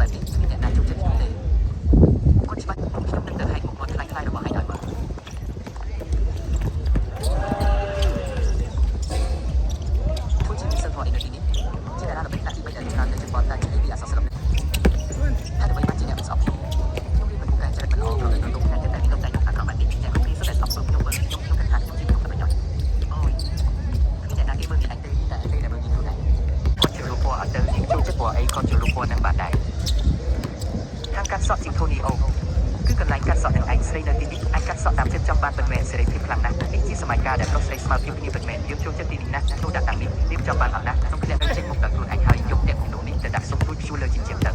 bài viết như nhà này chủ chất chủ đề con chỉ bắtខ្ញុំនឹងទៅហែកមុខមាត់ខ្លាំងៗរបស់ឯងឲ្យមើលធ្វើជាពិសេសរបស់ឯងនៅទីនេះជាតារាល្បីខ្លះទី3ដែលច្រើននៅជប៉ុនតែនិយាយពីអក្សរសិល្បៈហើយដើម្បីបានជាអ្នកស្អប់ខ្ញុំរៀនមិនការចរិតមិនល្អប្រកបដោយការតែខ្ញុំតែខ្ញុំអាក្រក់បែបនេះតែគ្មានសុទ្ធតែស្អប់ព្រមខ្ញុំមើលខ្ញុំគិតថាខ្ញុំជាមនុស្សតែប្រយោជន៍អូយគ្មានអ្នកណាគេមើលពីឯងទេតែឯងតែមើលពីខ្លួនឯងគាត់ជារូបពណ៌អត់ទៅចូលចិត្តពណ៌អីគាត់ជារូបពណ៌នឹងបានដែរខាងកាត់សក់ជាង Tony O គឺកន្លែងកាត់សក់ទាំងឯងស្រីនៅទីនេះអាចកាត់សក់តាមចិត្តចង់បានមិនមែនសេរីភាពខ្លាំងណាស់នេះជាសម័យកាលដែលប្រុសស្រីស្មើភាពគ្នាមិនមែនយើងចូលចិត្តទីនេះណាស់ចូលដាក់តាំងនេះរៀបចំបានអត់ណាស់ក្នុងគ្រានៅចេញមុខដល់ខ្លួនឯងហើយយកតែគំនូនេះទៅដាក់សុំទួយព្យួរលើជញ្ជាំងទៅ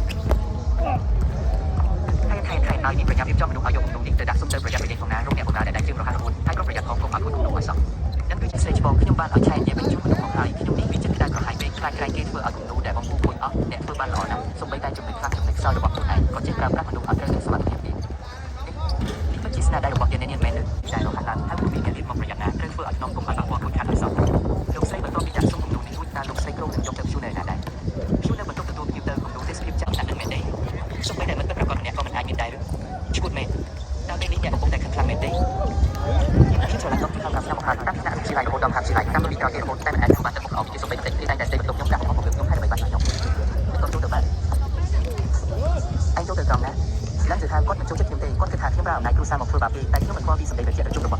ហើយឲ្យនេះប្រញាប់រៀបចំមនុស្សឲ្យយកគំនូនេះទៅដាក់សុំទៅប្រយ័ត្នប្រយែងផងណារោគអ្នកបម្រើដែលជើងរហ័សរហួនហើយក៏ប្រយ័ត្នផងកុំឲ្យគំនូឲ្យសក់នឹងគឺជាស្រីច្បងខ្ញុំបានឲ្យឆែកនិយាយបញ្ជូនមនុស្សមកហើយខ្ញុំនេះវាចិត្តក្តៅក្រហាយពេកខ្លាចក្រែងគេធ្វើឲ្យគំនូដែលបងពូមួយអស់អ្នកធ្វើបានល្អណាស់សូម្បីតែចំណុចខ្លាំងចំណុចខ្សោយរបស់ខ្លួនឯងក៏ចេះប្រើប្រាស់មនុស្សឲ្យត្រូវនឹងសមត្ថភាពនេះជាស្នាដៃរបស់យើងនេះមែនទេដែលរកខាងឡើងហើយមានអ្នករៀបមកប្រយ័ត្នណាត្រូវធ្វើឲ្យក្នុងគុំឲ្យបាក់បោះខ្លួនខាត់ឲ្យសោះលោកស្រីបន្តពីដាក់សុំគំនូនេះរួចតើលោកស្រីក្រុងនឹងយកទៅព្យួរនៅណាដែរព្យួរនៅបន្ទប់ទទួលភ្ញៀវទៅគំនូទេសភាពចាស់ណាស់នឹងមែនទេសូម្បីតែមិនពិតប្រាកដម្នាក់ក៏មិនអាចមានដែរឈួតមែនតើពេលនេះអ្នកកំពុងតែខិតខ្លាំងមែនទេខ្ញុំឆ្លងដល់ពីខាងស្នាមមកខាងតាំងពីវិទ្យាល័យរហូតដល់ខាងវិទ្យាល័យកម្មវិធីក្រោយរហូតតែមិនអាចធ្វើបានទៅមុខអោបជាសូម្បីតែទីតែតែបន្ទប់ខ្ញុំដាក់មកមកខ្ញុំហើយដើម្បីបានខ្ញុំមិនต้องចូលទៅបានឯងចូលទៅត្រង់ណាឡើងទៅថាគាត់មិនចូលចិត្តខ្ញុំទេគាត់គិតថាខ្ញុំប្រើអំណាចគ្រួសារមកធ្វើបាបទេតែខ្ញុំមិនខ្វល់ពីសម្ដីត្រជាក់ត្រជុំរបស់